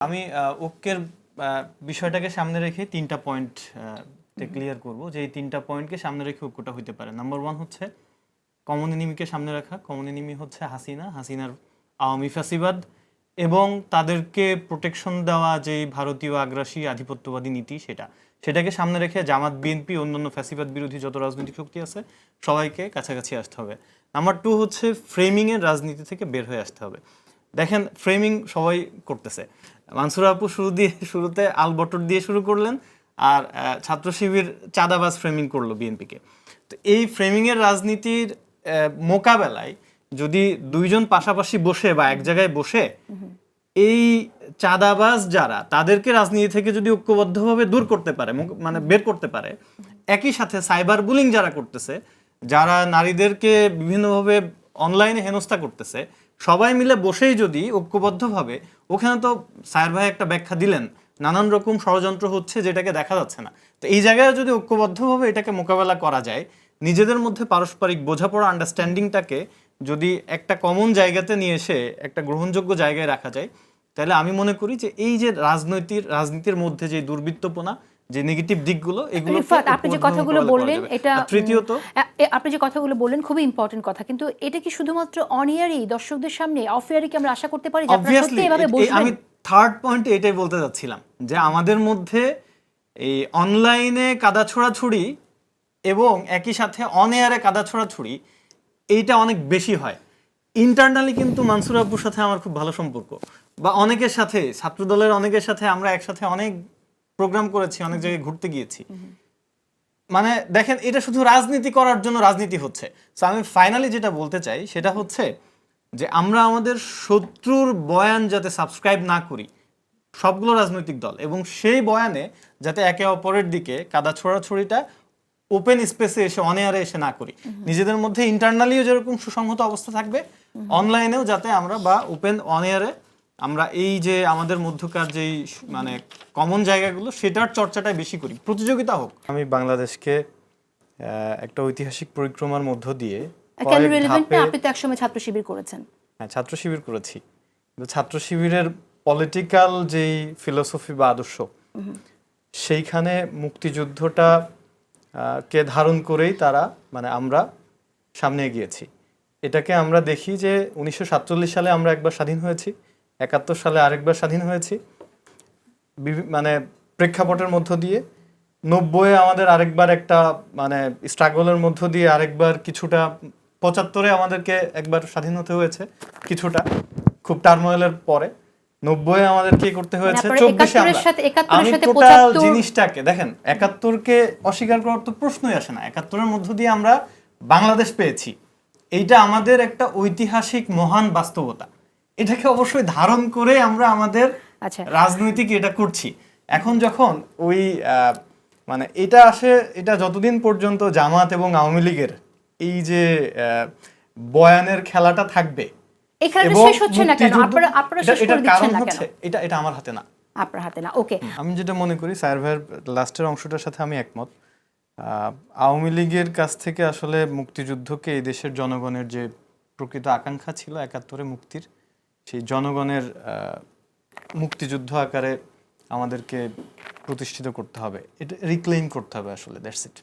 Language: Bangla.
আমি ঐক্যের বিষয়টাকে সামনে রেখে তিনটা পয়েন্ট ক্লিয়ার করব, যে এই তিনটা পয়েন্টকে সামনে রেখে ঐক্যটা হইতে পারে। নাম্বার 1 হচ্ছে কমন এনিমিকে সামনে রাখা। কমন এনিমি হচ্ছে হাসিনার আওয়ামী ফ্যাসিবাদ এবং তাদেরকে প্রোটেকশন দেওয়া যে ভারতীয় আগ্রাসী আধিপত্যবাদী নীতি, সেটাকে সামনে রেখে জামাত, বিএনপি, অন্যান্য ফ্যাসিবাদ বিরোধী যত রাজনৈতিক শক্তি আছে সবাইকে কাছাকাছি আসতে হবে। নাম্বার 2 হচ্ছে ফ্রেমিংয়ের রাজনীতি থেকে বের হয়ে আসতে হবে। দেখেন, ফ্রেমিং সবাই করতেছে। মানসুর আপু শুরুতে আলবটর দিয়ে শুরু করলেন, আর ছাত্র শিবির চাঁদাবাজ ফ্রেমিং করলো বিএনপিকে। তো এই ফ্রেমিংয়ের রাজনীতির মোকাবেলায় যদি দুইজন পাশাপাশি বসে বা এক জায়গায় বসে এই চাঁদাবাজ যারা, তাদেরকে রাজনীতি থেকে যদি ঐক্যবদ্ধভাবে দূর করতে পারে, মানে বের করতে পারে, একই সাথে সাইবার বুলিং যারা করতেছে, যারা নারীদেরকে বিভিন্নভাবে অনলাইনে হেনস্থা করতেছে, সবাই মিলে বসেই যদি ঐক্যবদ্ধভাবে, ওখানে তো সায়ের ভাই একটা ব্যাখ্যা দিলেন, নানান রকম ষড়যন্ত্র হচ্ছে যেটাকে দেখা যাচ্ছে না। তো এই জায়গায় যদি ঐক্যবদ্ধভাবে এটাকে মোকাবেলা করা যায়, নিজেদের মধ্যে পারস্পরিক বোঝাপড়া, আন্ডারস্ট্যান্ডিংটাকে যদি একটা কমন জায়গাতে নিয়ে এসে একটা গ্রহণযোগ্য জায়গায় রাখা যায়, তাহলে আমি মনে করি যে এই যে রাজনীতির মধ্যে যে দুর্বৃত্তপনা, যে নেগেটিভ দিকগুলো, এগুলো আপনি যে কথাগুলো বললেন, এটা তৃতীয়ত আপনি যে কথাগুলো বললেন খুবই ইম্পর্টেন্ট কথা, কিন্তু এটা কি শুধুমাত্র অন ইয়ারই, দর্শকদের সামনে, অফ ইয়ারে কি আমরা আশা করতে পারি যে আপনারা সত্যি এভাবে বসবেন? আমি থার্ড পয়েন্টে এটাই বলতে যাচ্ছিলাম, যে আমাদের মধ্যে এই অনলাইনে কাদা ছোড়াছুড়ি এবং একই সাথে অন এয়ারে কাদা ছোড়াছুড়ি এইটা অনেক বেশি হয়। ইন্টারনালি কিন্তু মানসুর আপুর সাথে আমার খুব ভালো সম্পর্ক, বা অনেকের সাথে, ছাত্রদলের অনেকের সাথে আমরা একসাথে অনেক প্রোগ্রাম করেছি, অনেক জায়গায় ঘুরতে গিয়েছি। মানে দেখেন, এটা শুধু রাজনীতি করার জন্য রাজনীতি হচ্ছে। সো আমি ফাইনালি যেটা বলতে চাই সেটা হচ্ছে যে আমরা আমাদের শত্রুর বয়ান যাতে সাবস্ক্রাইব না করি, সবগুলো রাজনৈতিক দল, এবং সেই বয়ানে যাতে একে অপরের দিকে কাদা ছোড়াছুড়িটা ওপেন স্পেসে এসে, অনেয়ারে এসে না করি। নিজেদের মধ্যে ইন্টারনালিও যেরকম সুসংহত অবস্থা থাকবে, অনলাইনেও যাতে আমরা, বা ওপেন অনেয়ারে আমরা এই যে আমাদের মধ্যকার যেই মানে কমন জায়গাগুলো, সেটার চর্চাটাই বেশি করি, প্রতিযোগিতা হোক। আমি বাংলাদেশকে একটা ঐতিহাসিক পরিক্রমার মধ্য দিয়ে, কেন রিলেভেন্ট না? আপনি তো একসময় ছাত্র শিবির করেছেন। হ্যাঁ, ছাত্র শিবির করেছি, কিন্তু ছাত্র শিবিরের পলিটিক্যাল যেই ফিলোসফি বা আদর্শ, সেইখানে মুক্তিযুদ্ধটা কে ধারণ করেই তারা, মানে আমরা সামনে এগিয়েছি। এটাকে আমরা দেখি যে 1947 সালে আমরা একবার স্বাধীন হয়েছি, 71 সালে আরেকবার স্বাধীন হয়েছি, মানে প্রেক্ষাপটের মধ্য দিয়ে 90-এ আমাদের আরেকবার একটা মানে স্ট্রাগলের মধ্য দিয়ে আরেকবার কিছুটা, 75-এ আমাদেরকে একবার স্বাধীন হতে হয়েছে কিছুটা, খুব টার্মোয়েলের পরে। 90-এ আমাদের কি করতে হয়েছে, 24-এ আমি টোটাল জিনিসটাকে দেখেন, 71-কে অস্বীকার করার তো প্রশ্নই আসে না। 71-এর মধ্য দিয়ে আমরা বাংলাদেশ পেয়েছি, এইটা আমাদের একটা ঐতিহাসিক মহান বাস্তবতা। এটাকে অবশ্যই ধারণ করে আমরা আমাদের রাজনৈতিক এটা করছি। এখন যখন ওই মানে এটা আসে, এটা যতদিন পর্যন্ত জামাত এবং আওয়ামী লীগের এই যে বয়ানের খেলাটা থাকবে, এটা আমার হাতে না, আপনার হাতে না। ওকে, আমি যেটা মনে করি সায়ের ভাইয়ের লাস্টের অংশটার সাথে আমি একমত। আওয়ামী লীগের কাছ থেকে আসলে মুক্তিযুদ্ধকে এই দেশের জনগণের যে প্রকৃত আকাঙ্ক্ষা ছিল 71-এ মুক্তির, সেই জনগণের মুক্তিযুদ্ধ আকারে আমাদেরকে প্রতিষ্ঠিত করতে হবে, এটা রিক্লেইম করতে হবে আসলে। That's it.